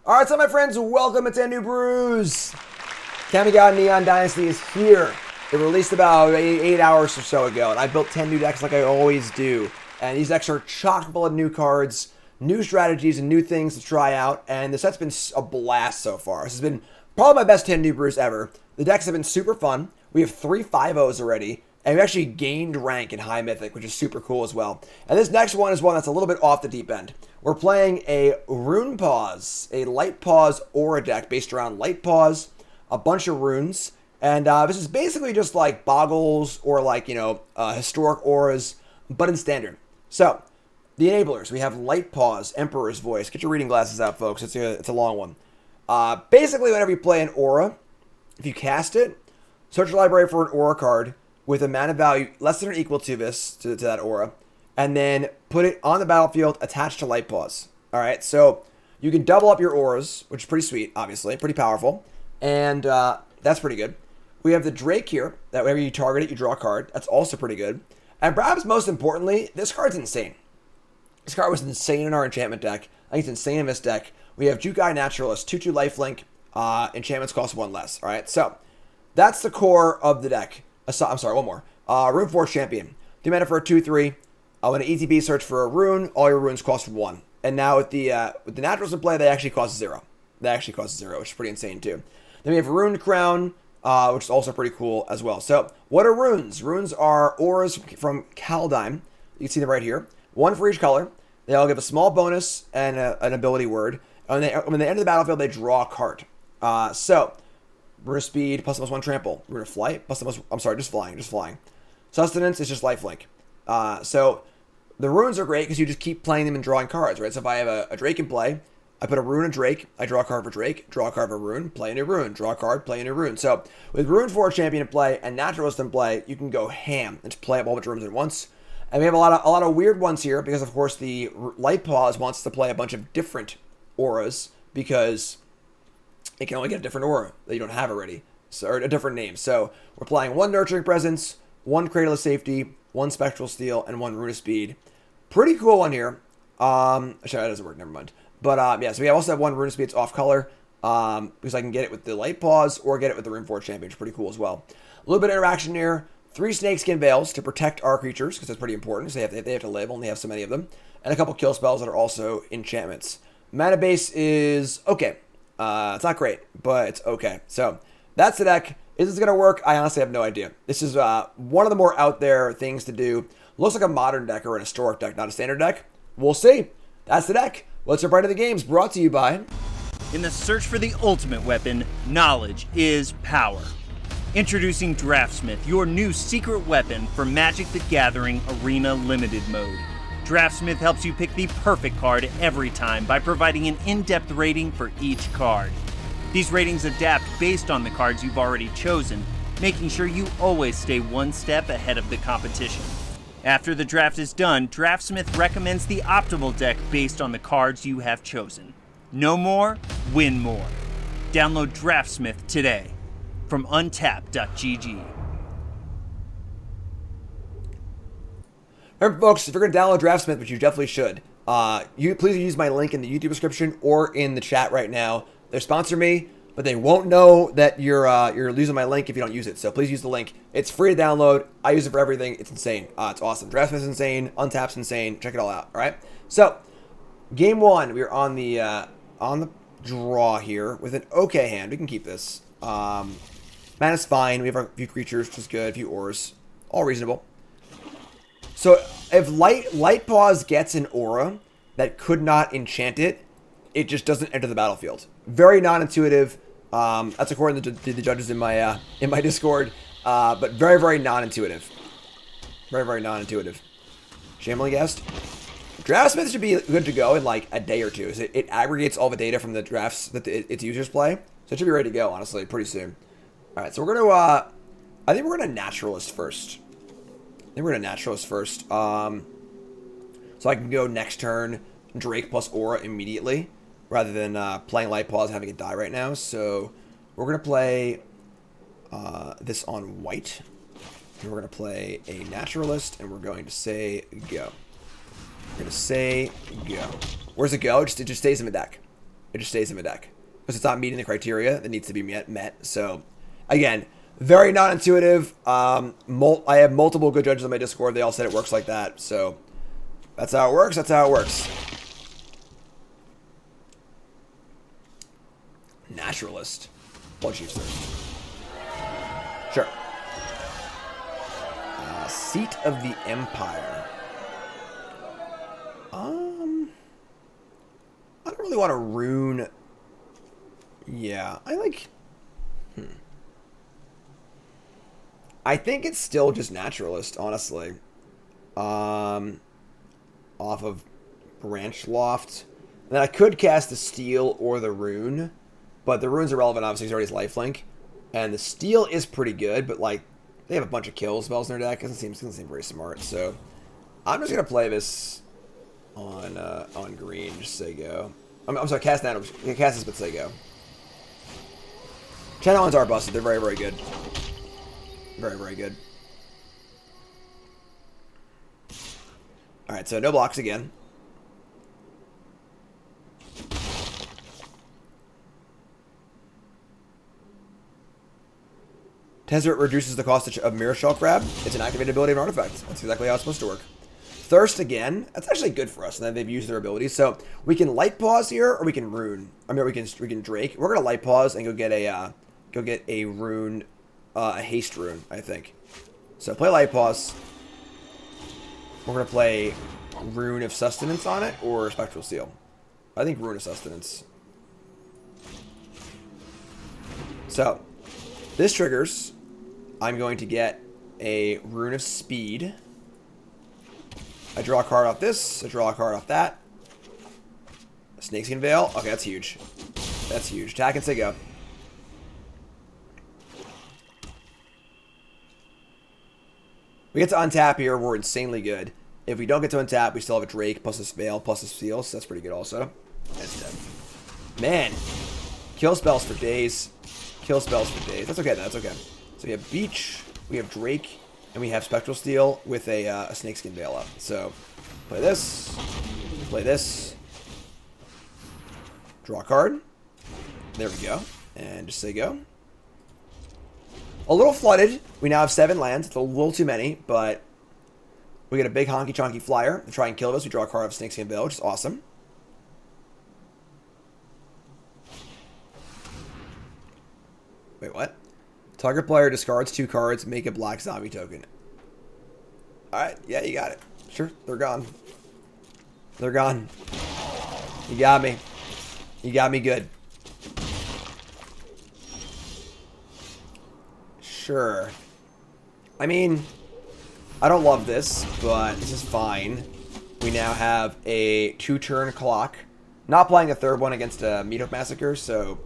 Alright, so my friends, welcome to 10 New Brews. Kamigawa Neon Dynasty is here. It released about 8 hours or so ago, and I built 10 new decks like I always do. And these decks are chock full of new cards, new strategies, and new things to try out. And the set's been a blast so far. This has been probably my best 10 New Brews ever. The decks have been super fun. We have 3 5-0s already. And we actually gained rank in High Mythic, which is super cool as well. And this next one is one that's a little bit off the deep end. We're playing a Rune-Paws, a light-paws aura deck based around light-paws, a bunch of runes. And this is basically just like boggles or like, historic auras, but in standard. So, the enablers. We have light-paws, Emperor's Voice. Get your reading glasses out, folks. It's a long one. Basically, whenever you play an aura, if you cast it, search your library for an aura card with a mana value less than or equal to that aura, and then put it on the battlefield attached to light-paws. Alright, so you can double up your auras, which is pretty sweet, obviously, pretty powerful, and that's pretty good. We have the Drake here, that whenever you target it, you draw a card. That's also pretty good. And perhaps most importantly, this card's insane. This card was insane in our enchantment deck. I think it's insane in this deck. We have Jukai Naturalist, 2/2 lifelink, enchantments cost 1 less. Alright, so that's the core of the deck. I'm sorry, one more. Rune-Forged Champion. 2 mana for a 2/3. When an ETB search for a rune, all your runes cost 1. And now with the naturals in play, they actually cost 0. They actually cost 0, which is pretty insane too. Then we have Rune Crown, which is also pretty cool as well. So, what are runes? Runes are auras from Kaldheim. You can see them right here. 1 for each color. They all give a small bonus and an ability word. And when they enter the battlefield, they draw a card. Rune of Speed, +1 trample. Rune of Flight, just flying. Sustenance is just lifelink. So the runes are great because you just keep playing them and drawing cards, right? So if I have a Drake in play, I put a rune of Drake, I draw a card for Drake, draw a card for Rune, play a new rune, draw a card, play a new rune. So with Rune-Forged Champion in play and Naturalist in play, you can go ham and just play up all the runes at once. And we have a lot of weird ones here because of course the Light-Paws wants to play a bunch of different auras because it can only get a different aura that you don't have already, or a different name. So we're playing 1 Nurturing Presence, 1 Cradle of Safety, 1 Spectral Steel, and 1 Rune of Speed. Pretty cool one here. Actually, that doesn't work. Never mind. But yeah, so we also have 1 Rune of Speed. It's off color because I can get it with the Light-Paws or get it with the Rune-Forged Champion, which is pretty cool as well. A little bit of interaction here. 3 Snakeskin Veils to protect our creatures because that's pretty important. Because they have to live. Only have so many of them, and a couple kill spells that are also enchantments. Mana base is okay. It's not great, but it's okay. So that's the deck. Is this going to work? I honestly have no idea. This is one of the more out there things to do. Looks like a modern deck or an historic deck, not a standard deck. We'll see. That's the deck. Let's jump right into the games. Brought to you by... In the search for the ultimate weapon, knowledge is power. Introducing Draftsmith, your new secret weapon for Magic the Gathering Arena Limited Mode. Draftsmith helps you pick the perfect card every time by providing an in-depth rating for each card. These ratings adapt based on the cards you've already chosen, making sure you always stay one step ahead of the competition. After the draft is done, Draftsmith recommends the optimal deck based on the cards you have chosen. Know more, win more. Download Draftsmith today from untap.gg. Remember, folks, if you're going to download Draftsmith, which you definitely should, please use my link in the YouTube description or in the chat right now. They sponsor me, but they won't know that you're using my link if you don't use it. So please use the link. It's free to download. I use it for everything. It's insane. It's awesome. Draftsmith's insane. Untap's insane. Check it all out. All right. So game 1, we're on the draw here with an okay hand. We can keep this. Mana's fine. We have a few creatures, which is good. A few auras, all reasonable. So if Light-Paws gets an aura that could not enchant it, it just doesn't enter the battlefield. Very non-intuitive. That's according to the judges in my Discord. But very, very non-intuitive. Very, very non-intuitive. Shambling Guest. Draftsmith should be good to go in like a day or two. So it aggregates all the data from the drafts that its users play. So it should be ready to go, honestly, pretty soon. All right, so we're going to... I think we're going to Naturalist first. So I can go next turn Drake plus Aura immediately, rather than playing Light-Paws and having it die right now. So we're going to play this on white. And we're going to play a Naturalist, and we're going to say go. We're going to say go. Where's it go? It just stays in the deck. It just stays in my deck. Because it's not meeting the criteria that needs to be met. So, again, very non-intuitive. I have multiple good judges on my Discord. They all said it works like that. So, that's how it works. That's how it works. Naturalist. Blood Chief's Thirst. Sure. Seat of the Empire. I don't really want to rune. Yeah, I think it's still just Naturalist, honestly. Off of Branch Loft. And then I could cast the Steel or the Rune. But the Rune's irrelevant, obviously, he's already lifelink. And the Steel is pretty good, but, like, they have a bunch of kill spells in their deck. It doesn't seem very smart. So, I'm just going to play this on green, just say go. I'm sorry, cast this, but say go. Channel ones are busted. They're very, very good. Very, very good. Alright, so no blocks again. Tezzeret reduces the cost of Mirror Shell Crab. It's an activated ability of an artifact. That's exactly how it's supposed to work. Thirst again. That's actually good for us. And then they've used their abilities. So we can light-paws here, or we can rune. I mean, we can Drake. We're gonna light-paws and go get a rune, a haste rune, I think. So play light-paws. We're gonna play Rune of Sustenance on it, or Spectral Seal. I think Rune of Sustenance. So this triggers. I'm going to get a Rune of Speed. I draw a card off this. I draw a card off that. Snakeskin Veil. Okay, that's huge. That's huge. Attack and say go. We get to untap here. We're insanely good. If we don't get to untap, we still have a Drake plus a Veil plus a Seal. So that's pretty good also. That's dead. Man. Kill spells for days. Kill spells for days. That's okay. That's okay. So we have Beach, we have Drake, and we have Spectral Steel with a Snakeskin Veil up. So, play this, draw a card. There we go. And just say go. A little flooded. We now have 7 lands. It's a little too many, but we get a big honky chonky flyer to try and kill us. We draw a card of Snakeskin Veil, which is awesome. Wait, what? Target player discards 2 cards, make a black zombie token. Alright, yeah, you got it. Sure, they're gone. They're gone. You got me. You got me good. Sure. I mean, I don't love this, but this is fine. We now have a 2-turn clock. Not playing a third one against a Meathook Massacre, so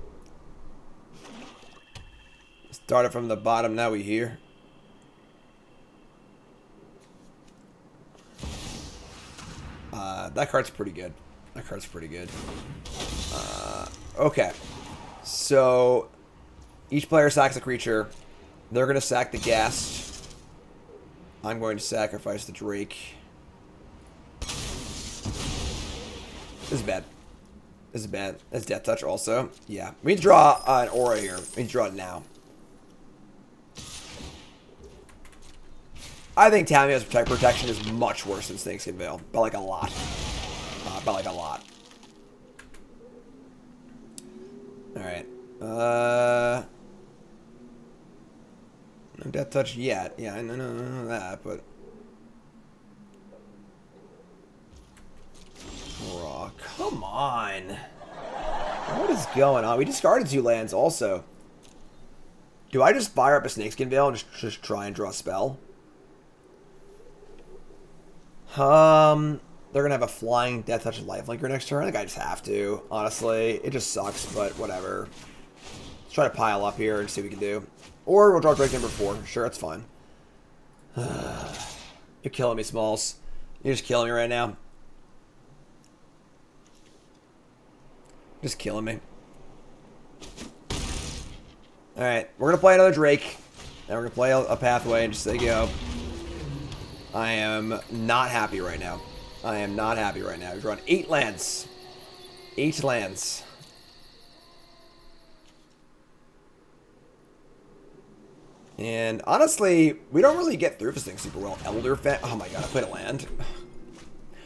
started from the bottom, now we here. That card's pretty good. That card's pretty good. Okay. So, each player sacks a creature. They're going to sack the Ghast. I'm going to sacrifice the Drake. This is bad. This is bad. That's Death Touch also. Yeah. We need to draw an aura here. We need to draw it now. I think Tamiya's protection is much worse than Snakeskin Veil. By like a lot. By like a lot. Alright. No Death Touch yet. Yeah, I know that, but Raw. Come on. What is going on? We discarded 2 lands also. Do I just fire up a Snakeskin Veil and just try and draw a spell? They're gonna have a flying Death Touch and Lifelinker next turn. I think I just have to. Honestly, it just sucks, but whatever. Let's try to pile up here and see what we can do. Or we'll draw Drake number 4. Sure, that's fine. You're killing me, Smalls. You're just killing me right now. Just killing me. Alright, we're gonna play another Drake. Now we're gonna play a Pathway and just say go. I am not happy right now. I am not happy right now. We've drawn 8 lands. 8 lands. And honestly, we don't really get through this thing super well. Elder Fang. Oh my god, I played a land.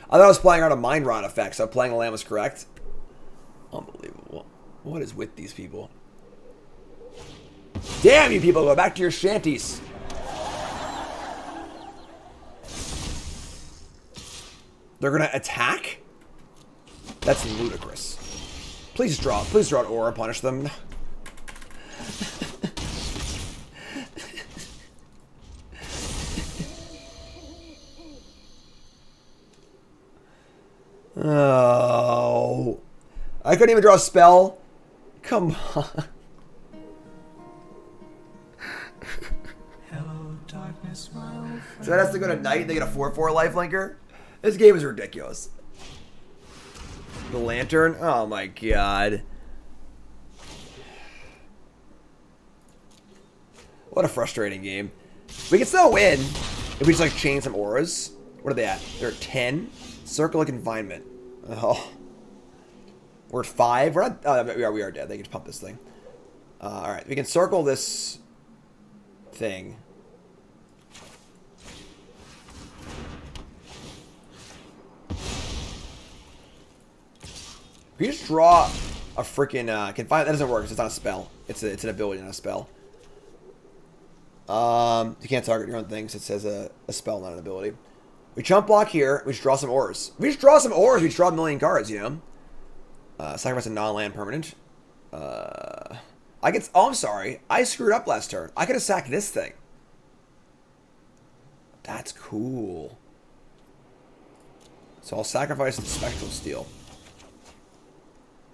I thought I was playing around a Mind Rot effect, so playing a land was correct. Unbelievable. What is with these people? Damn you people, go back to your shanties. They're gonna attack? That's ludicrous. Please draw an aura and punish them. Oh. I couldn't even draw a spell. Come on. Hello, darkness, my old friend. So that has to go to Knight and they get a 4/4 lifelinker? This game is ridiculous. The Lantern? Oh my god. What a frustrating game. We can still win if we just like chain some auras. What are they at? They're at 10. Circle of Confinement. Oh. We're at 5. We're not. Oh, we are dead. They can just pump this thing. Alright, we can circle this thing. We just draw a freaking confinement. That doesn't work. It's not a spell. It's an ability, not a spell. You can't target your own things. It says a spell, not an ability. We chump block here. We just draw some auras. We just draw some auras. We just draw a million cards, you know? Sacrifice a non-land permanent. Oh, I'm sorry. I screwed up last turn. I could have sacked this thing. That's cool. So I'll sacrifice the Spectral Steel.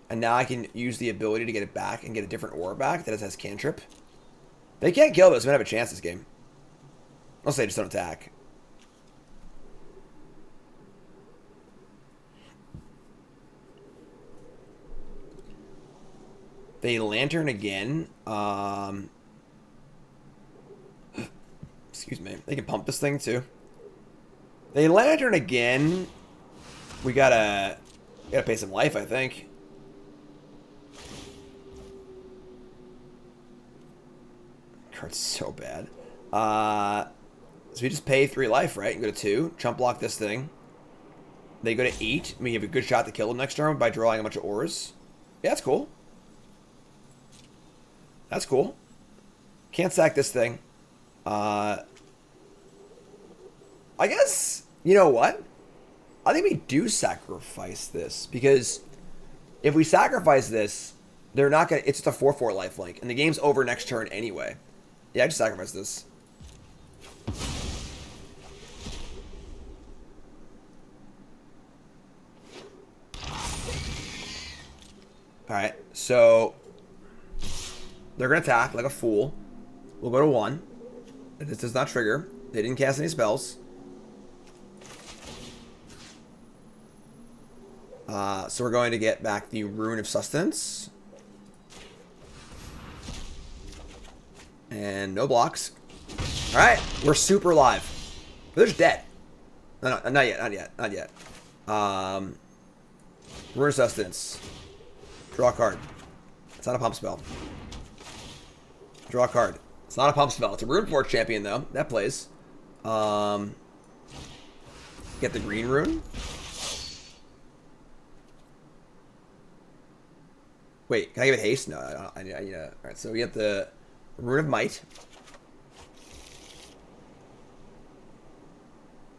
And now I can use the ability to get it back and get a different aura back that it has cantrip. They can't kill this. We don't have a chance this game. Unless they just don't attack. They Lantern again. Excuse me. They can pump this thing too. They Lantern again. We gotta pay some life, I think. Card's so bad. So we just pay 3 life, right? And go to 2. Chump block this thing. They go to 8. I mean, you have a good shot to kill them next turn by drawing a bunch of auras. Yeah, that's cool. That's cool. Can't sack this thing. I guess, you know what? I think we do sacrifice this. Because if we sacrifice this, they're not going to... It's just a 4/4 lifelink. And the game's over next turn anyway. Yeah, I just sacrifice this. Alright, so... They're going to attack like a fool. We'll go to 1. This does not trigger. They didn't cast any spells. So we're going to get back the Rune of Sustenance. And no blocks. Alright, we're super alive. But they're just dead. No, not yet. Rune of Sustenance. Draw a card. It's not a pump spell. Draw a card. It's not a pump spell. It's a Rune-Forge champion, though. That plays. Get the green rune. Wait, can I give it haste? No, I need Alright, so we get the Rune of Might.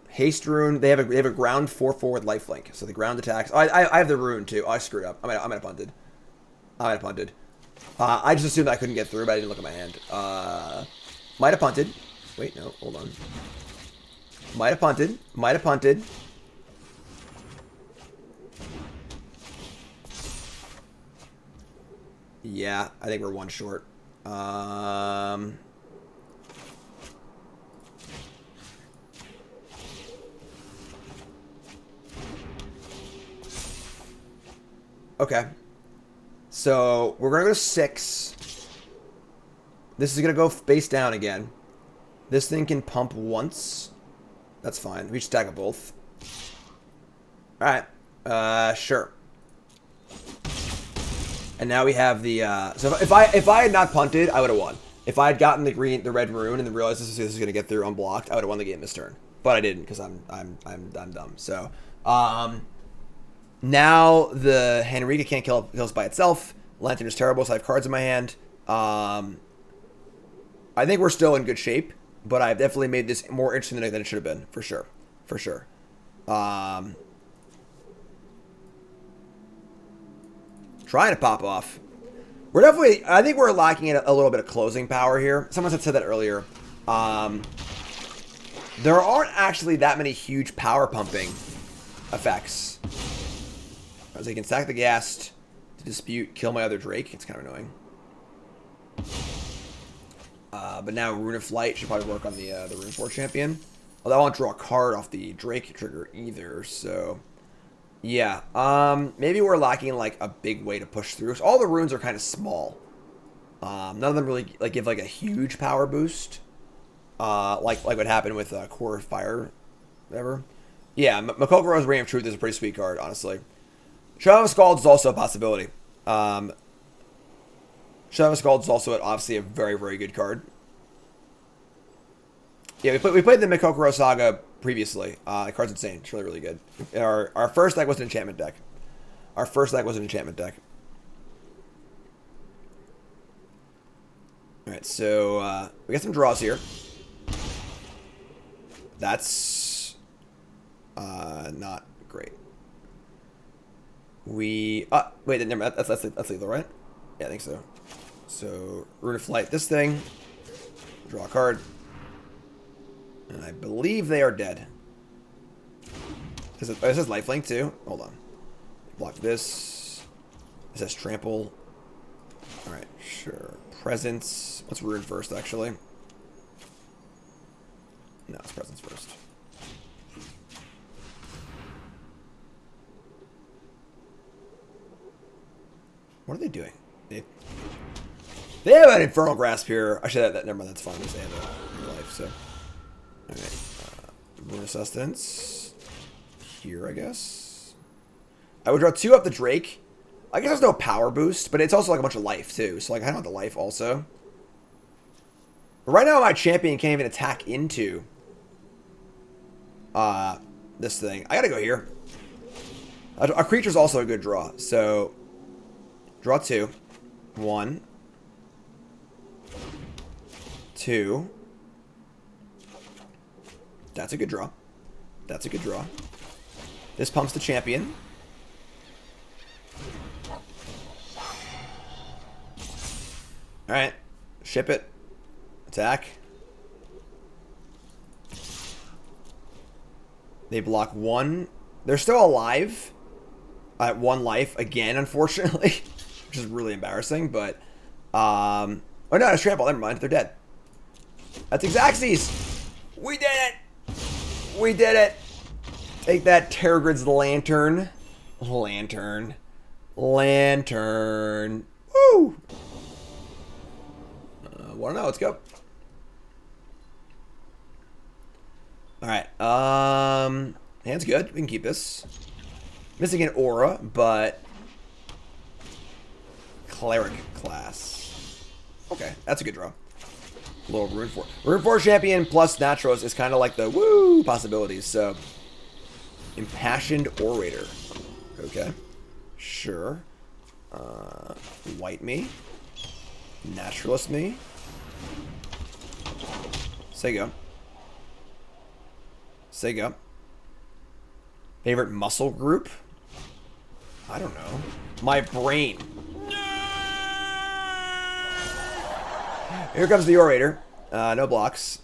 Haste rune. They have a ground 4/4 with lifelink. So the ground attacks. Oh, I have the rune, too. Oh, I screwed up. I might have punted. I just assumed I couldn't get through, but I didn't look at my hand. Might have punted. Wait, no, hold on. Might have punted. Yeah, I think we're 1 short. Okay. So, we're going to go to 6. This is going to go face down again. This thing can pump once. That's fine. We just stack them both. Alright. Sure. And now we have the... so if I had not punted, I would have won. If I had gotten the red rune and then realized this was going to get through unblocked, I would have won the game this turn. But I didn't because I'm dumb. So now the Henrika can't kill kills by itself. Lantern is terrible, so I have cards in my hand. I think we're still in good shape, but I've definitely made this more interesting than it should have been, for sure. For sure. Trying to pop off. We're definitely, I think we're lacking a little bit of closing power here. Someone had said that earlier. There aren't actually that many huge power pumping effects. As I can stack the Ghast to dispute, kill my other Drake. It's kind of annoying. But now Rune of Flight should probably work on the Rune-Paws champion. Although I won't draw a card off the Drake trigger either, so... Yeah, maybe we're lacking, like, a big way to push through. So all the runes are kind of small. None of them really, like, give, like, a huge power boost. Like what happened with Core Fire, whatever. Yeah, Makokoro's Ring of Truth is a pretty sweet card, honestly. Shadow of Scald is also a possibility. Shadow of Scald is also obviously a very, very good card. Yeah, we played the Makokoro Saga previously. The card's insane. It's really, really good. Our first deck was an enchantment deck. Alright, so we got some draws here. That's not great. Wait, never mind. That's lethal, right? Yeah, I think so. So Rune of Flight this thing. Draw a card. And I believe they are dead. This says lifelink too. Hold on. Block this. It says trample. Alright, sure. Presence. Let's rune first, actually. No, it's presence first. What are they doing? They have an Infernal Grasp here. I should have that. Never mind, that's fine. They have that in real life, so. Alright. Rune of Sustenance. Here, I guess. I would draw 2 up the Drake. I guess there's no power boost, but it's also like a bunch of life, too. So, like, I don't want the life also. But right now, my champion can't even attack into this thing. I gotta go here. Our creature's also a good draw. So, draw 2. 1. 2. That's a good draw. That's a good draw. This pumps the champion. Alright. Ship it. Attack. They block 1. They're still alive at 1 life again, unfortunately. Which is really embarrassing, but... oh no, it's trample. Never mind. They're dead. That's Xaxes! We did it! We did it! Take that, Tergrid's Lantern. Lantern. Woo! Wanna know? Let's go. Alright, hand's good. We can keep this. Missing an aura, but... Cleric class. Okay, that's a good draw. A little Rune-Paws champion plus Naturalist is kind of like the woo possibilities, so... Impassioned Orator. Okay. Sure. White me. Naturalist me. Say go. Say go. Favorite muscle group? I don't know. My brain. Here comes the Orator. No blocks.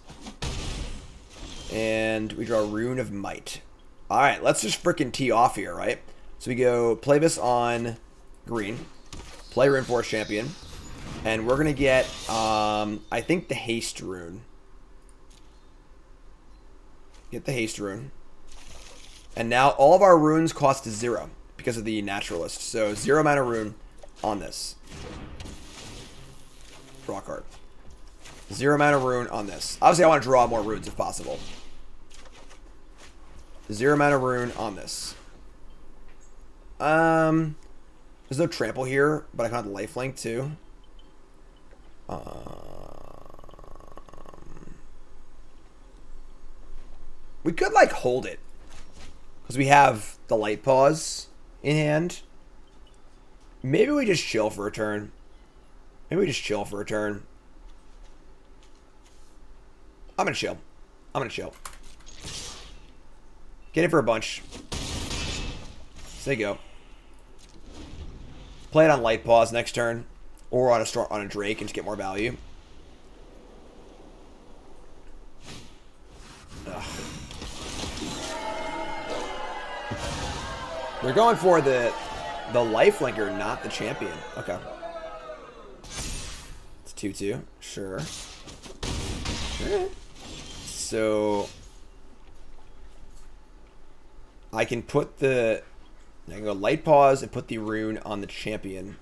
And we draw Rune of Might. Alright, let's just frickin' tee off here, right? So we go play this on green. Play Rune-Paws champion. And we're gonna get, I think the Haste Rune. Get the Haste Rune. And now all of our runes cost 0 because of the Naturalist. So 0 mana rune on this. Draw a card. 0 mana rune on this. Obviously I want to draw more runes if possible. 0 mana rune on this. There's no trample here, but I can have the lifelink too. We could, like, hold it. Because we have the light-paws in hand. Maybe we just chill for a turn. Maybe we just chill for a turn. I'm gonna chill. I'm gonna chill. Get it for a bunch. So there you go. Play it on light-paws next turn. Or on a Drake and just get more value. Ugh. They're going for the lifelinker, not the champion. Okay. It's 2-2. Sure. Alright. So I can put I can go light-paws and put the rune on the champion.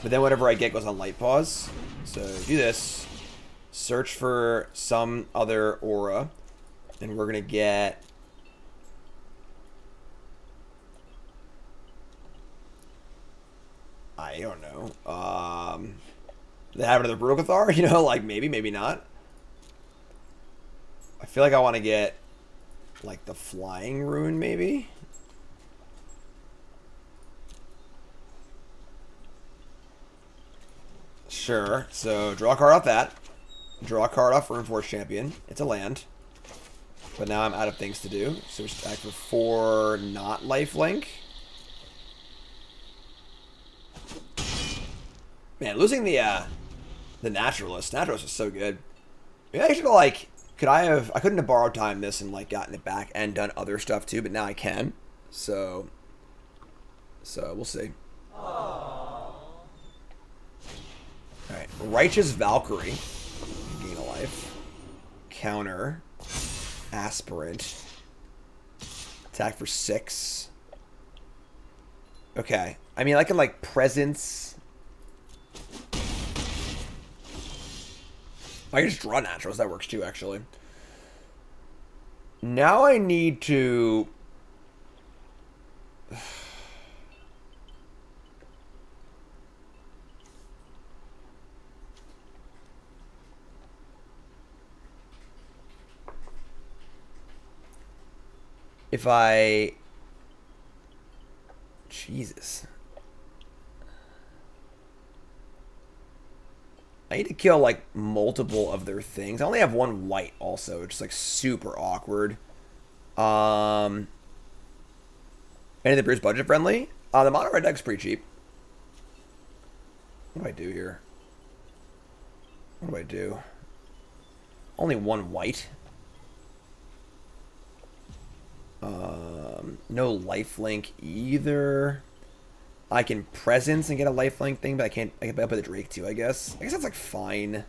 But then whatever I get goes on light-paws. So do this. Search for some other aura. And we're going to get... I don't know. They have another Brutal Cathar? You know, like maybe, maybe not. I feel like I want to get like the flying rune maybe. Sure. So draw a card off that. Draw a card off Rune-Force Champion. It's a land. But now I'm out of things to do. So just act for 4 not lifelink. Man, losing the Naturalist. Naturalist is so good. Maybe I should have, like... I couldn't have borrowed time this and, like, gotten it back and done other stuff, too. But now I can. So we'll see. Alright. Righteous Valkyrie. Gain a life. Counter. Aspirant. Attack for 6. Okay. I mean, I can, like, presence... I can just draw naturals. That works too, actually. Now I need to... If I... Jesus. I need to kill, like, multiple of their things. I only have 1 white, also, which is, like, super awkward. Any of the brews budget-friendly? The mono red deck's pretty cheap. What do I do here? What do I do? Only 1 white. No lifelink either. I can presence and get a lifelink thing, but I can put the Drake too, I guess. I guess that's like fine.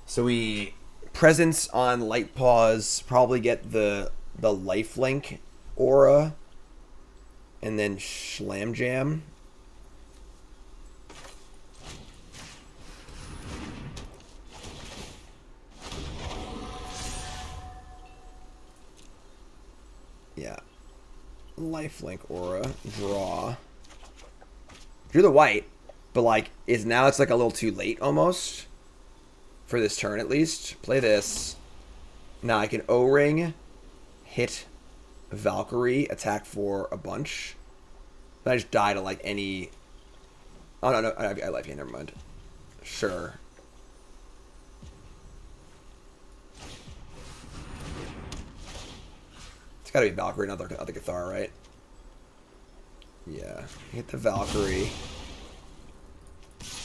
So we presence on light-paws, probably get the lifelink aura, and then Slam Jam. Yeah. Lifelink aura. Draw. Drew the white, but like it's like a little too late almost. For this turn at least. Play this. Now I can O-ring, hit Valkyrie, attack for a bunch. But I just die to like any... Oh no, I life here, never mind. Sure. It's gotta be Valkyrie, not the Cathar, right? Yeah. Hit the Valkyrie.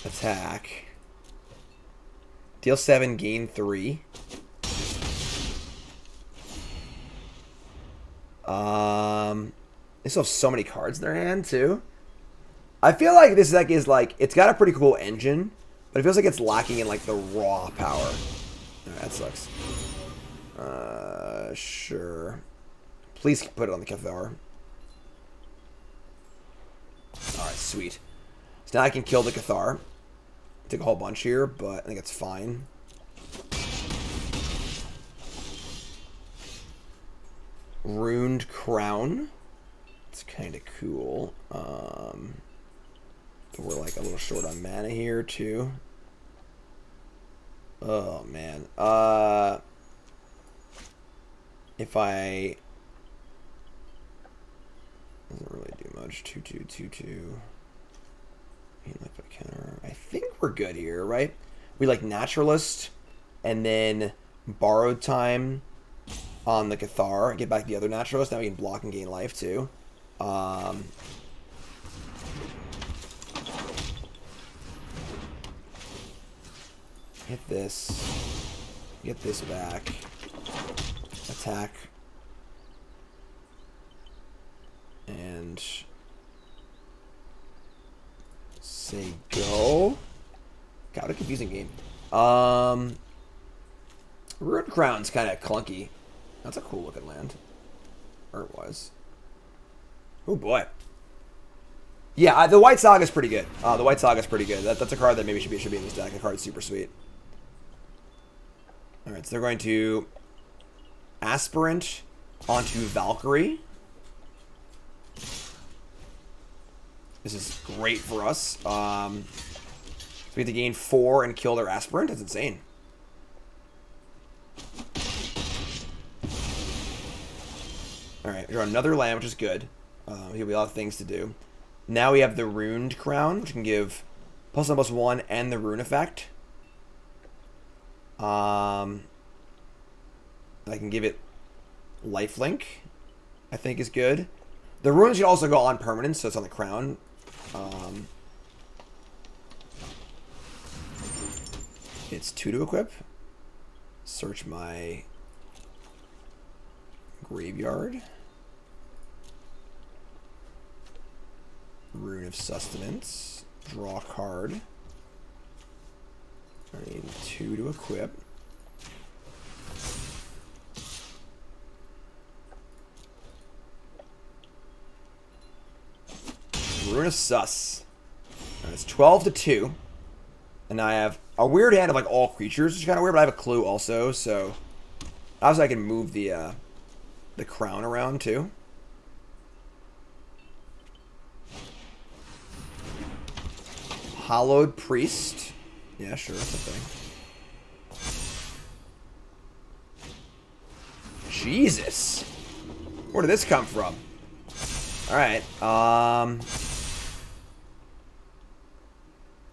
Attack. Deal 7, gain 3. They still have so many cards in their hand, too. I feel like this deck is, like, it's got a pretty cool engine, but it feels like it's lacking in, like, the raw power. Alright, that sucks. Sure. Please put it on the Cathar. Alright, sweet. So now I can kill the Cathar. Take a whole bunch here, but I think it's fine. Runed Crown. It's kind of cool. We're like a little short on mana here too. Oh man. If I doesn't really do much. 2/2, 2/2. I think we're good here, right? We like Naturalist and then Borrowed Time on the Cathar. Get back the other Naturalist. Now we can block and gain life too. Hit this. Get this back. Attack. And say go. God, what a confusing game. Ruined Crown's kind of clunky. That's a cool looking land. Or it was. Oh boy. Yeah, the White Saga's pretty good. The White Saga's pretty good. That's a card that maybe should be in this deck. A card that's super sweet. Alright, so they're going to Aspirant onto Valkyrie. This is great for us. We have to gain 4 and kill their Aspirant. That's insane. Alright, we draw another land, which is good. He'll be a lot of things to do. Now we have the Runed Crown, which can give +1/+1 and the Rune effect. I can give it Lifelink, I think is good. The runes should also go on permanent, so it's on the crown. It's 2 to equip. Search my graveyard. Rune of Sustenance. Draw a card. I need 2 to equip. Rune of Sus. Right, it's 12 to 2. And I have a weird hand of like all creatures, which is kind of weird, but I have a clue also, so obviously I can move the crown around too. Hallowed Priest. Yeah, sure, that's a thing. Jesus. Where did this come from? Alright,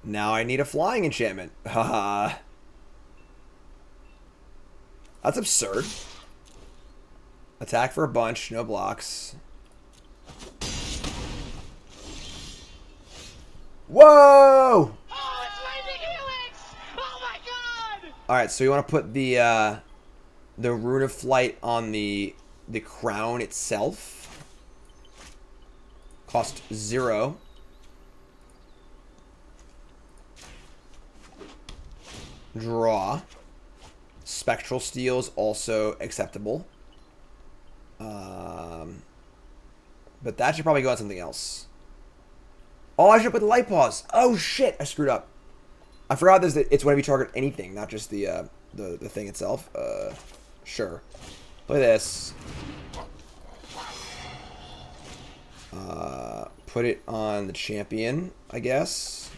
now I need a flying enchantment. Haha. That's absurd. Attack for a bunch, no blocks. Whoa! Oh, it's Lightning Helix! Oh my god! Alright, so you want to put the Rune of Flight on the crown itself. Cost 0. Draw. Spectral Steel is also acceptable. But that should probably go on something else. Oh, I should put the light-paws. Oh shit, I screwed up. I forgot this. It's whenever you target anything, not just the thing itself. Sure. Play this. Put it on the champion, I guess.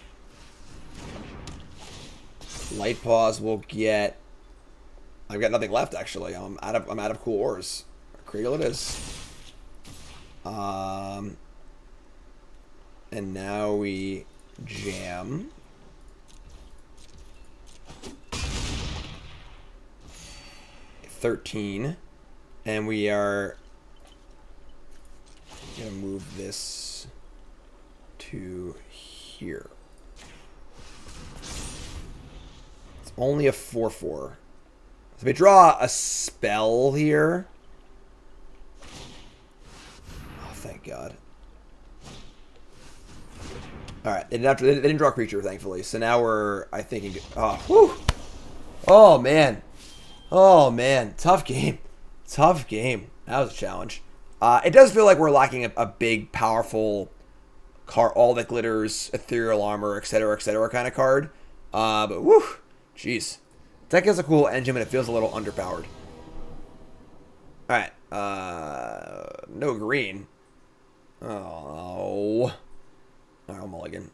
Light-paws will get. I've got nothing left actually. I'm out of cool ores. Critical it is. And now we jam. $13, and we are gonna move this to here. It's only a 4/4. So if we draw a spell here. Oh, thank God. Alright, they didn't draw a creature, thankfully. So now we're, I think, oh, whew. Oh, man. Oh, man. Tough game. Tough game. That was a challenge. It does feel like we're lacking a big, powerful card, all that glitters, ethereal armor, etc., kind of card. But, whew. Jeez. Deck has a cool engine, but it feels a little underpowered. Alright. No green. Oh. Alright, I'll mulligan.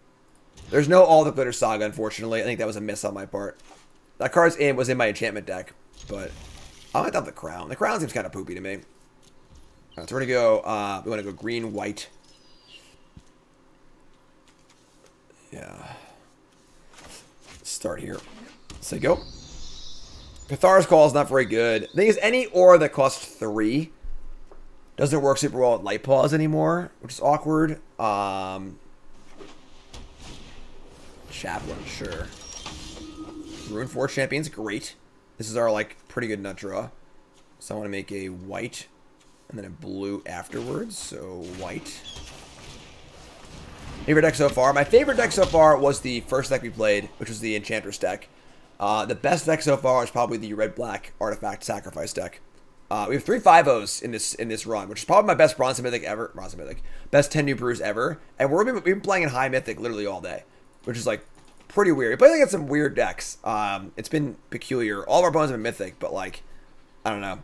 There's no All the Glitter Saga, unfortunately. I think that was a miss on my part. That card's was in my enchantment deck, but I might have the Crown. The Crown seems kind of poopy to me. Alright, so we're gonna go, we want to go green, white. Yeah. Start here. So go. Cathar's Call is not very good. The thing is, any aura that costs 3 doesn't work super well with light-paws anymore, which is awkward. Chaplain, sure. Rune 4 Champion's great. This is our, like, pretty good nut draw. So I want to make a white and then a blue afterwards. So white. Favorite deck so far? My favorite deck so far was the first deck we played, which was the Enchantress deck. The best deck so far is probably the red-black Artifact Sacrifice deck. We have 3 5-0s in this run, which is probably my best Bronze Mythic ever. Bronze Mythic. Best 10 New Brews ever. And we've been playing in High Mythic literally all day, which is, like, pretty weird. We played against some weird decks. It's been peculiar. All of our opponents have been Mythic, but, like, I don't know.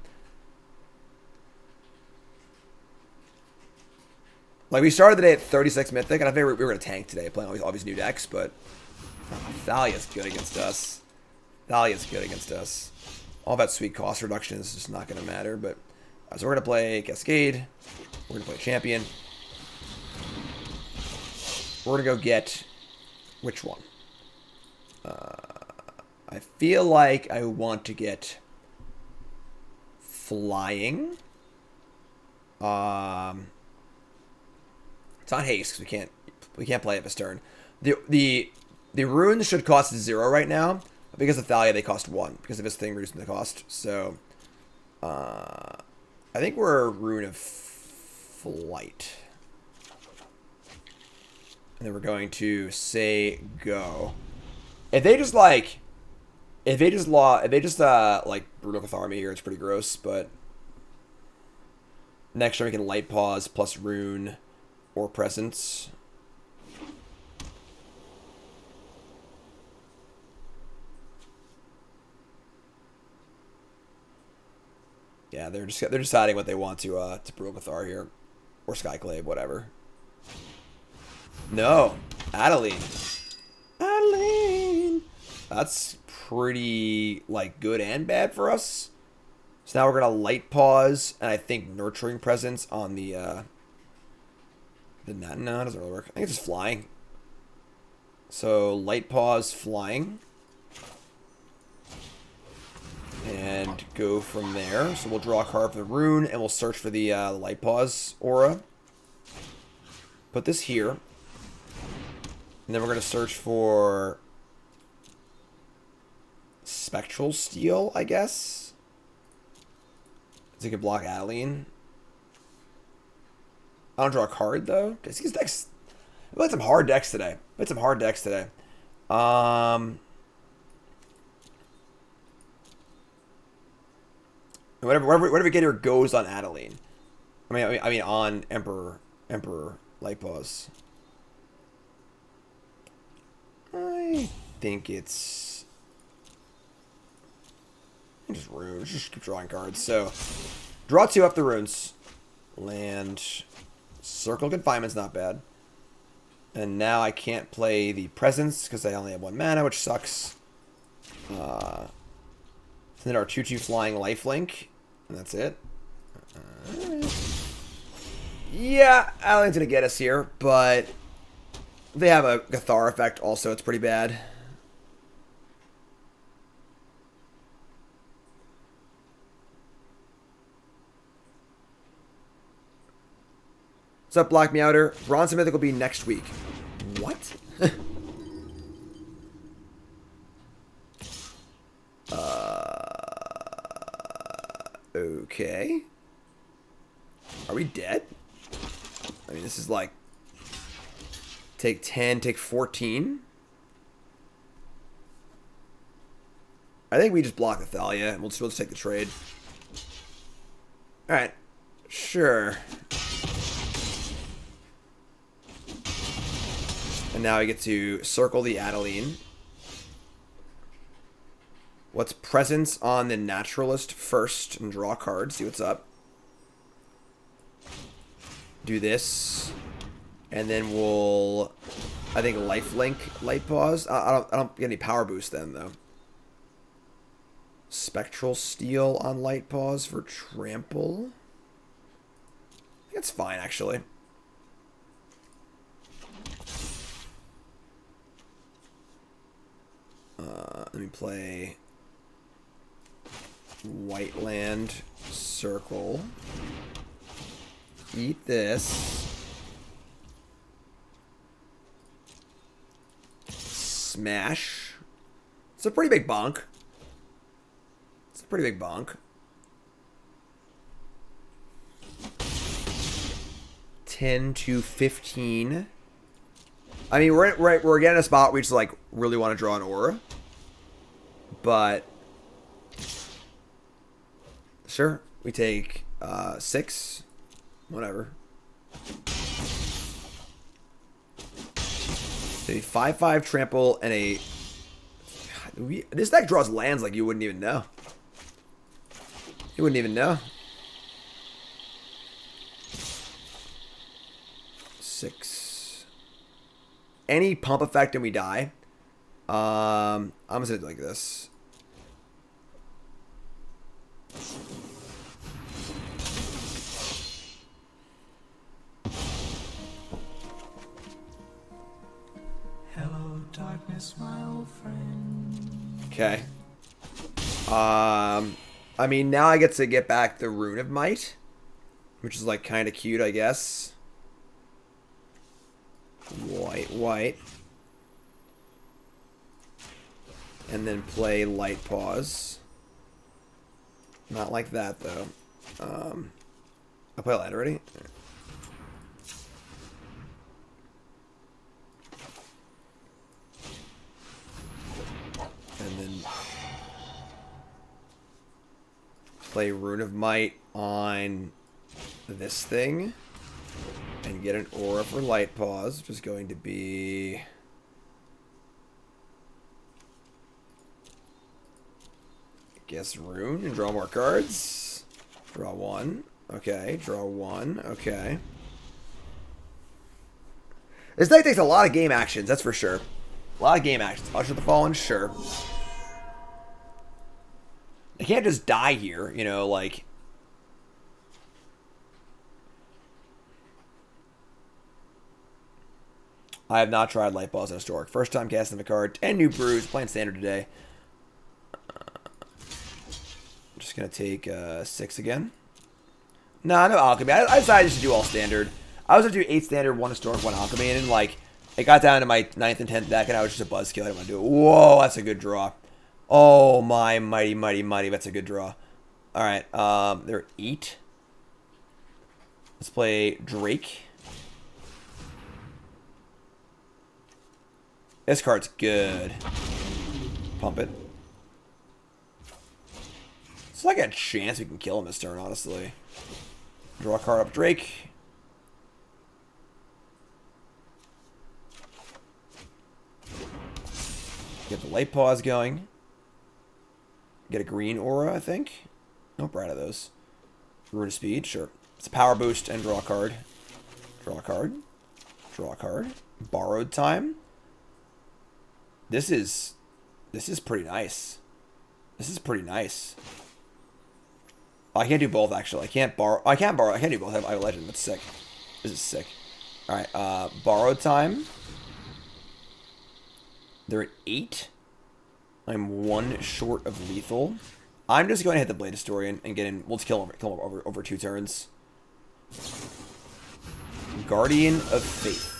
Like, we started the day at 36 Mythic, and I figured we were going to tank today playing all these new decks, but Thalia's good against us. Thalia's good against us. All that sweet cost reduction is just not going to matter, but... so we're going to play Cascade. We're going to play Champion. We're going to go get... which one? I feel like I want to get... Flying. It's on haste because we can't play it this turn. The runes should cost 0 right now. Because of Thalia, they cost 1 because of his thing reducing the cost. So I think we're a Rune of Flight. And then we're going to say go. If they just like Brutal Cathar me here, it's pretty gross, but next turn we can light-paws plus Rune or Presence. Yeah, they're deciding what they want to Brutal Cathar here, or Skyclave, whatever. No, Adeline. Adeline. That's pretty like good and bad for us. So now we're gonna light-paws and I think Nurturing Presence on the no, it doesn't really work. I think it's just flying. So light-paws, flying. And go from there. So we'll draw a card for the rune, and we'll search for the light-paws aura. Put this here. And then we're going to search for Spectral Steel, I guess. So you can block Adeline. I don't draw a card, though. These decks... I played some hard decks today. Whatever we get here goes on Adeline. I mean on Emperor Light-paws. I think it's just runes. Just keep drawing cards. So draw 2 off the runes. Land. Circle Confinement's not bad. And now I can't play the Presence because I only have 1 mana, which sucks. Then our 2/2 flying lifelink, and that's it. Yeah, Adeline's gonna get us here, but they have a Cathar effect also. It's pretty bad. What's up, Black Meowder? Bronze and Mythic will be next week. What? Okay. Are we dead? I mean, this is like... Take 10, take 14. I think we just block Thalia, and we'll just take the trade. Alright. Sure. And now I get to circle the Adeline. What's Presence on the Naturalist first and draw a card, see what's up. Do this. And then we'll... I think lifelink light-paws. I don't get any power boost then though. Spectral Steel on light-paws for trample. I think it's fine actually. Let me play White Land Circle. Eat this. Smash. It's a pretty big bonk. It's a pretty big bonk. 10 to 15. I mean, we're getting a spot where we just like really want to draw an aura, but sure, we take 6, whatever. A 5/5 trample and a. This deck draws lands like you wouldn't even know. You wouldn't even know. 6. Any pump effect and we die. I'm gonna do it like this. Hello, darkness, my old friend. Okay. I mean, now I get to get back the Rune of Might, which is like kind of cute, I guess. White. And then play light-paws. Not like that, though. I play light already? And then play Rune of Might on this thing. And get an aura for light-paws, which is going to be... Guess Rune and draw more cards. Draw 1. Okay, draw 1. Okay. This deck takes a lot of game actions, that's for sure. A lot of game actions. Usher the Fallen, sure. I can't just die here, you know, like... I have not tried light-paws in Historic. First time casting the card. 10 New Brews. Playing Standard today. I'm just going to take 6 again. Nah, no Alchemy. I decided just to do all Standard. I was going to do 8 Standard, 1 Historic, 1 Alchemy. And then, like, it got down to my 9th and 10th deck, and I was just a buzzkill. I didn't want to do it. Whoa, that's a good draw. Oh, my mighty, mighty, mighty. That's a good draw. All right. There are 8. Let's play Drake. This card's good. Pump it. It's like a chance we can kill him this turn, honestly. Draw a card up Drake. Get the light-paws going. Get a green aura, I think. Nope, we're out of those. Rune of Speed, sure. It's a power boost and draw a card. Draw a card. Draw a card. Borrowed Time. This is pretty nice. This is pretty nice. Oh, I can't do both actually. I can't borrow. I can't do both. I have a legend. That's sick. This is sick. All right. Borrowed Time. They're at 8. I'm 1 short of lethal. I'm just going to hit the Blade Historian and get in. We'll just kill him over 2 turns. Guardian of Faith.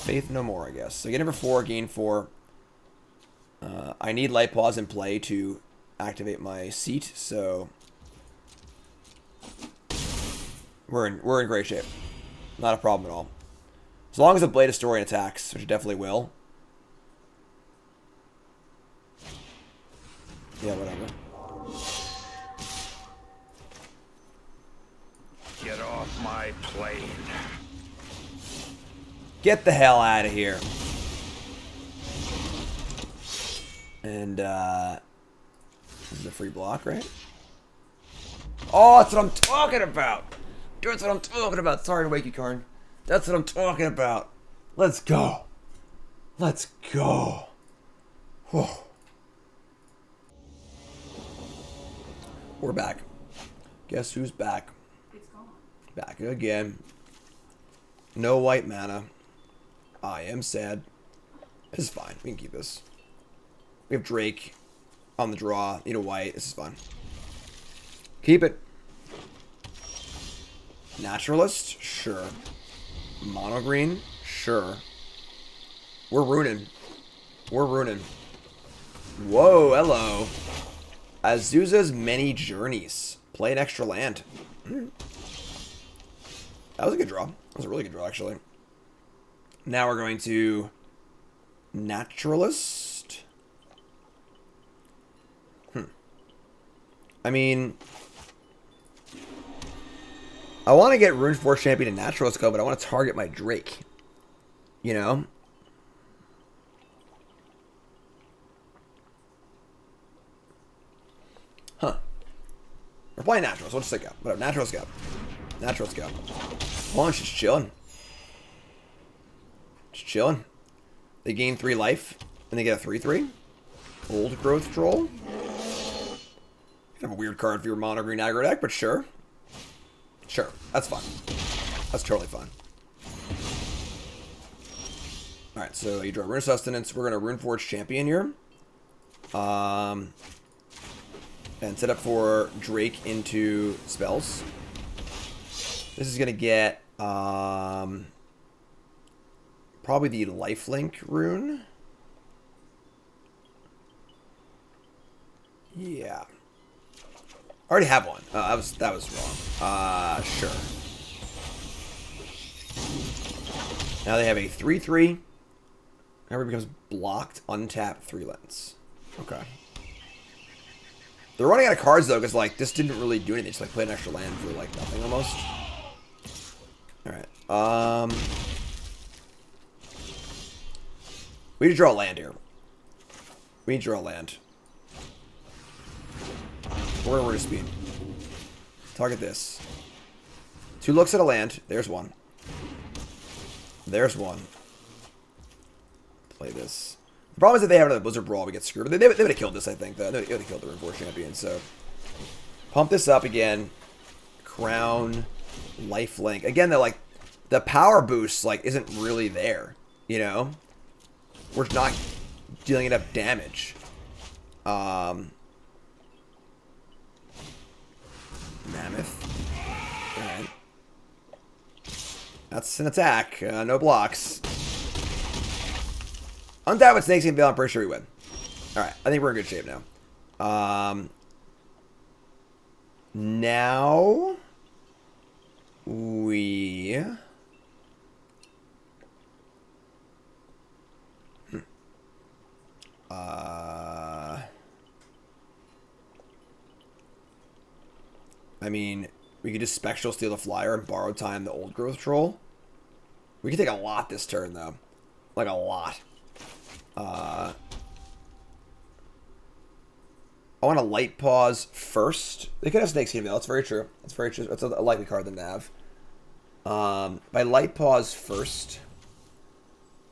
Faith no more, I guess. So get in for 4, gain 4. I need light-paws in play to activate my seat, so we're in great shape. Not a problem at all. As long as the Blade Historian attacks, which it definitely will. Yeah, whatever. Get off my plane. Get the hell out of here. And, this is a free block, right? Oh, that's what I'm talking about. Dude, that's what I'm talking about. Sorry to wake you, Karn. That's what I'm talking about. Let's go. Let's go. Whew. We're back. Guess who's back? It's gone. Back again. No white mana. I am sad. This is fine. We can keep this. We have Drake on the draw. Need a white. This is fine. Keep it. Naturalist? Sure. Mono green? Sure. We're ruining. We're ruining. Whoa, hello. Azusa's Many Journeys. Play an extra land. That was a good draw. That was a really good draw, actually. Now we're going to Naturalist. I mean, I want to get Rune-Forge Champion and Naturalist go, but I want to target my Drake. You know? Huh. We're playing Naturalist. We'll just say go. Whatever. Naturalist go. Naturalist go. Launch just chilling. Just chilling. They gain 3 life, and they get a 3/3. Old Growth Troll. Kind of a weird card for your mono green aggro deck, but sure. Sure. That's fine. That's totally fine. Alright, so you draw Rune Sustenance. We're going to Rune-Forge Champion here. And set up for Drake into spells. This is going to get probably the lifelink rune. Yeah. I already have one. That was wrong. Sure. Now they have a 3/3. Whenever it becomes blocked, untap 3 lands. Okay. They're running out of cards though, because like this didn't really do anything. Just like play an extra land for like nothing almost. Alright. We need to draw a land here. We need to draw a land. We're gonna speed. Target this. 2 looks at a land. There's one. There's one. Play this. The problem is that they have another Blizzard Brawl, we get screwed. They would have killed this, I think, though. They would have killed the Rune-Forge Champion, so. Pump this up again. Crown. Lifelink. Again, they're like, the power boost, like, isn't really there. You know? We're not dealing enough damage. Mammoth. Alright. That's an attack. No blocks. Untap with Snakes and Veil, I'm pretty sure we win. Alright, I think we're in good shape now. Now we I mean, we could just Spectral Steal the Flyer and Borrow Time the Old Growth Troll. We could take a lot this turn, though. Like, a lot. I want to light-paws first. They could have Snakes Veil. That's very true. That's very true. That's a likely card than to have. By light-paws first,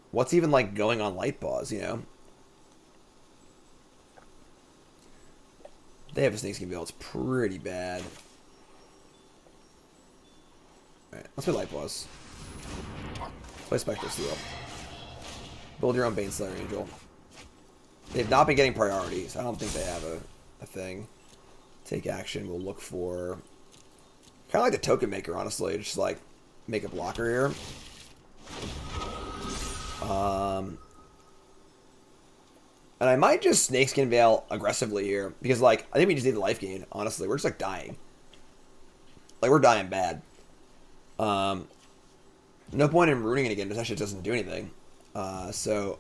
what's even, like, going on light-paws, you know? They have a Snakes Veil. It's pretty bad. Alright, let's play light-paws. Play Spectral Steel. Build your own Baneslayer Angel. They've not been getting priorities. I don't think they have a thing. Take action. We'll look for... Kind of like the Token Maker, honestly. Just, like, make a blocker here. And I might just Snakeskin Veil aggressively here. Because, like, I think we just need the life gain, honestly. We're just, like, dying. Like, we're dying bad. No point in ruining it again, because that shit doesn't do anything. So...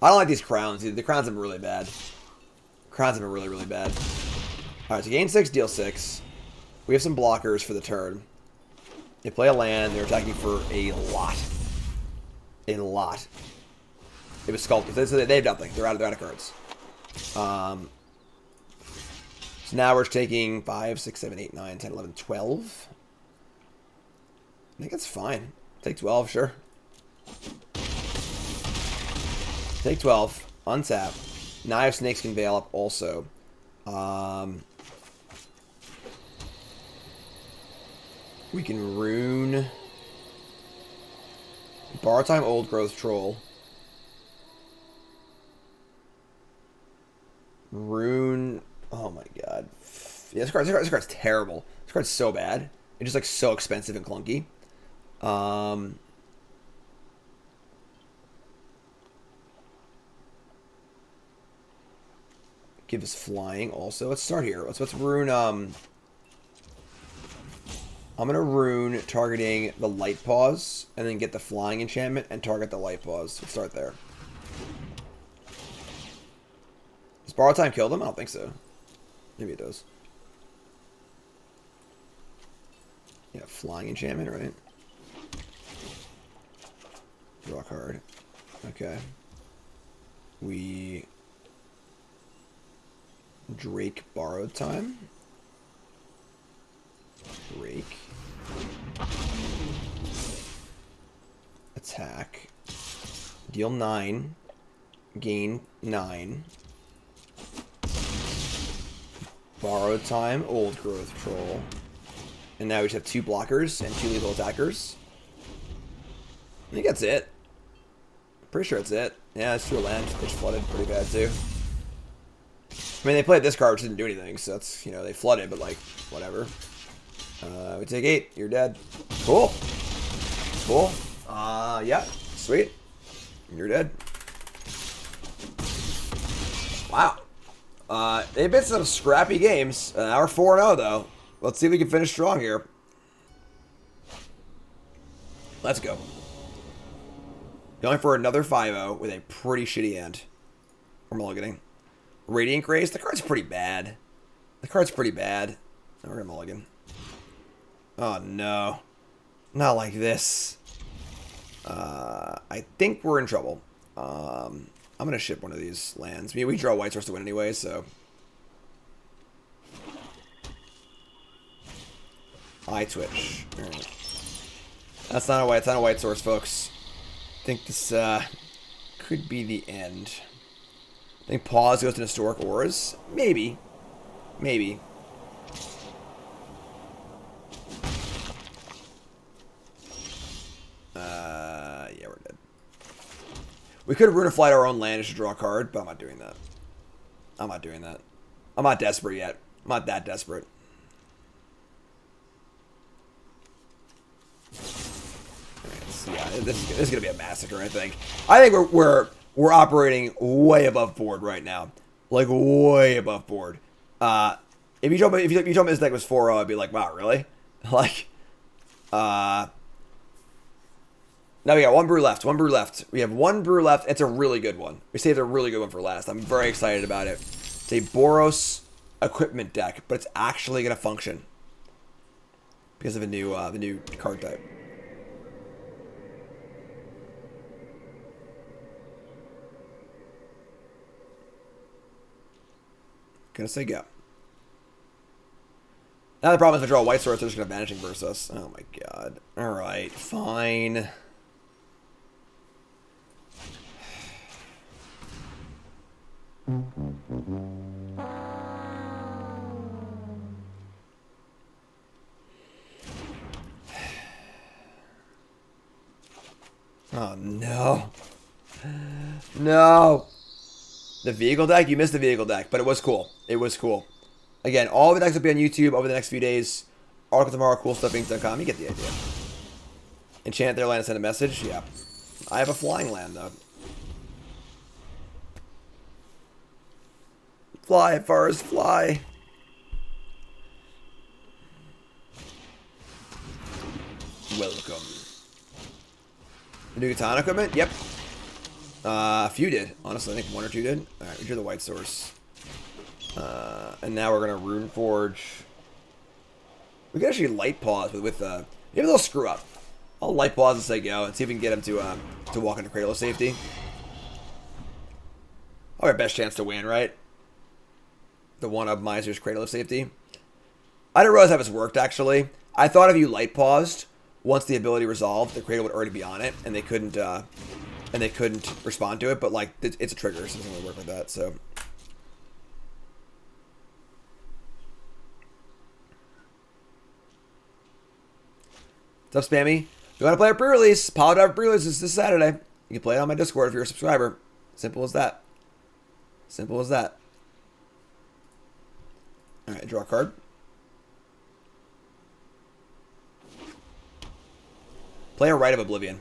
I don't like these crowns. The crowns have been really bad. Crowns have been really, really bad. Alright, so gain 6, deal 6. We have some blockers for the turn. They play a land. They're attacking for a lot. A lot. It was sculpted. They have nothing. They're out of cards. So So now we're taking 5, 6, 7, 8, 9, 10, 11, 12. I think that's fine. Take 12, sure. Take 12. Untap. Now if snakes can veil up also. We can rune. Borrow time old growth troll. Rune. Oh my god. Yeah, this card's terrible. This card's so bad. It's just like so expensive and clunky. Give us flying also. Let's start here. Let's rune. I'm gonna rune targeting the light-paws and then get the flying enchantment and target the light-paws. Let's start there. Does borrow time kill them? I don't think so. Maybe it does. Yeah, flying enchantment, right? Draw a card. Okay. We Drake borrowed time. Drake. Attack. Deal 9. Gain 9. Borrowed time. Old growth troll. And now we just have 2 blockers and 2 lethal attackers. I think that's it. Pretty sure it's it. Yeah, it's 2 land. They just flooded pretty bad too. I mean, they played this card, which didn't do anything, so that's, you know, they flooded, but like, whatever. We take 8. You're dead. Cool. Cool. Yeah. Sweet. You're dead. Wow. They've been some scrappy games. Now we're 4-0, though. Let's see if we can finish strong here. Let's go. Going for another 5-0 with a pretty shitty end. We're mulliganing. Radiant Grace. The card's pretty bad. The card's pretty bad. Now we're gonna mulligan. Oh, no. Not like this. I think we're in trouble. I'm gonna ship one of these lands. I mean, we draw white source to win anyway, so... I twitch. Right. That's not a white source, folks. I think this could be the end. I think pause goes to historic auras. Maybe. Maybe. Yeah, we're dead. We could rune a flight our own land to draw a card, but I'm not doing that. I'm not doing that. I'm not desperate yet. I'm not that desperate. Yeah, this is gonna be a massacre. I think we're operating way above board right now, like way above board. If you told me this deck was 4-0, I'd be like, wow, really? Like, now we got 1 brew left. 1 brew left. We have 1 brew left. It's a really good one. We saved a really good one for last. I'm very excited about it. It's a Boros equipment deck, but it's actually gonna function because of the new card type. Gonna say go. Now the problem is if I draw a white sword, they're just gonna vanishing versus us. Oh my god. Alright, fine. Oh no. No. The vehicle deck? You missed the vehicle deck, but it was cool. It was cool. Again, all the decks will be on YouTube over the next few days. Article tomorrow, CoolStuffInc.com. You get the idea. Enchant their land and send a message? Yeah. I have a flying land, though. Fly, Forest, fly. Welcome. The new katana equipment? Yep. A few did. Honestly, I think 1 or 2 did. Alright, we drew the white source. And now we're going to Rune Forge. We can actually light-paws with maybe they'll screw up. I'll light-paws as they go and see if we can get them to walk into cradle of safety. Our best chance to win, right? The one-up Miser's Cradle of Safety. I didn't realize how this worked, actually. I thought if you light-paused, once the ability resolved, the Cradle would already be on it, and they couldn't respond to it, but, like, it's a trigger, so it doesn't really work like that, so... What's up, Spammy? If you want to play a pre-release, Power Dive pre-release is this Saturday. You can play it on my Discord if you're a subscriber. Simple as that. Simple as that. Alright, draw a card. Play a Rite of Oblivion.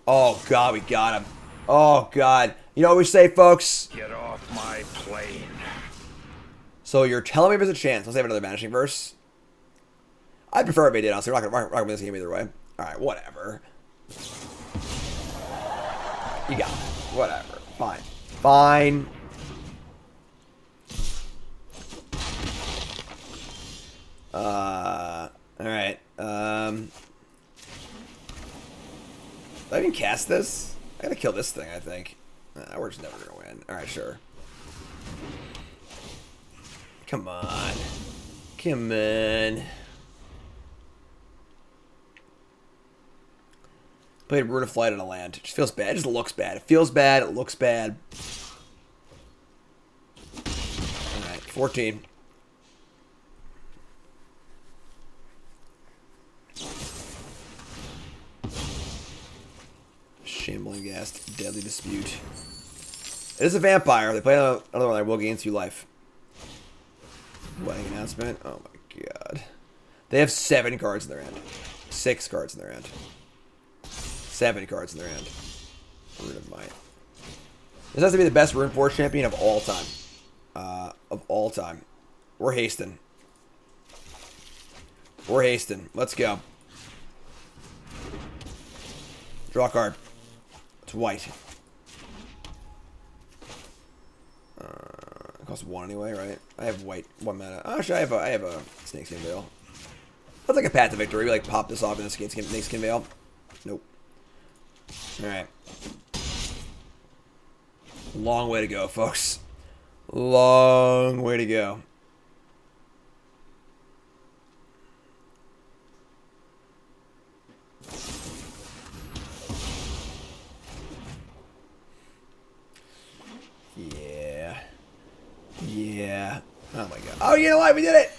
Oh, God, we got him. Oh, God. You know what we say, folks? Get off my plane. So you're telling me there's a chance. Let's have another Vanishing Verse. I'd prefer if they did, honestly. We're not going to win this game either way. Alright, whatever. You got it. Whatever. Fine. Fine. Alright. Did I even cast this? I gotta kill this thing, I think. We're just never gonna win. Alright, sure. Come on. Come on. Played Rune of Flight on a land. It just feels bad. It just looks bad. It feels bad. It looks bad. Alright, 14. Shambling Ghast, Deadly Dispute. It is a vampire. They play another one that will gain 2 life. Wedding Announcement. Oh my god. They have 7 cards in their hand. 6 cards in their hand. 7 cards in their hand. Rune of Might. This has to be the best Rune-Forge champion of all time. We're hasting. We're hasting. Let's go. Draw a card. It's white. It costs 1 anyway, right? I have white 1 mana. Actually, I have a Snakeskin Veil. That's like a path to victory. We like pop this off in the Snakeskin Veil. Nope. Alright. Long way to go, folks. Long way to go. Yeah. Yeah. Oh my god. Oh, you know what? We did it!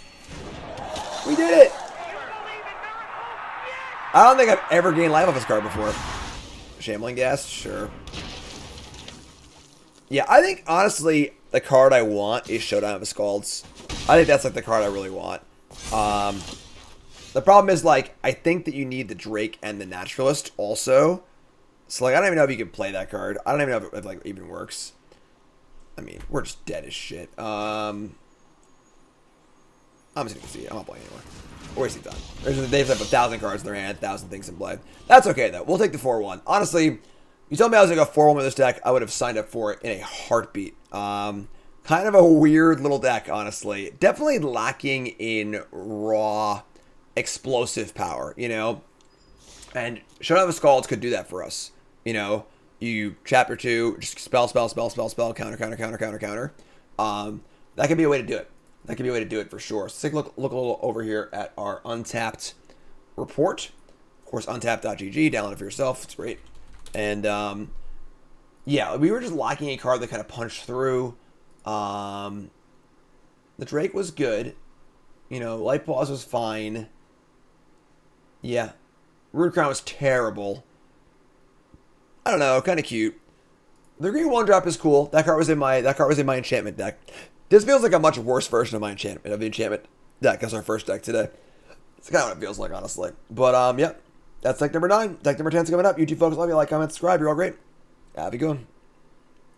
We did it! I don't think I've ever gained life off this card before. Shambling Ghast? Sure. Yeah, I think, honestly, the card I want is Showdown of the Scalds. I think that's, like, the card I really want. The problem is, like, I think that you need the Drake and the Naturalist also. So, like, I don't even know if you can play that card. I don't even know if it like, even works. I mean, we're just dead as shit. I'm just gonna see it. I'm not playing anymore. We're wasting time. They have 1,000 cards in their hand, 1,000 things in play. That's okay, though. We'll take the 4-1. Honestly, you told me I was going to go 4-1 with this deck, I would have signed up for it in a heartbeat. Kind of a weird little deck, honestly. Definitely lacking in raw, explosive power, you know? And Showdown of the Scalds could do that for us. You know, you chapter 2, just spell, counter. That could be a way to do it. That could be a way to do it for sure. So take a look a little over here at our Untapped report. Of course, untapped.gg. Download it for yourself. It's great. And, yeah, we were just lacking a card that kind of punched through. The Drake was good. You know, Light-Paws was fine. Yeah. Rude Crown was terrible. I don't know, kind of cute. The green 1-drop is cool. That card was in my enchantment deck. This feels like a much worse version of the enchantment deck as our first deck today. It's kind of what it feels like, honestly. But, yeah. That's deck number 9. Deck number 10's coming up. You two folks, love you. Like, comment, subscribe. You're all great. Have a good one.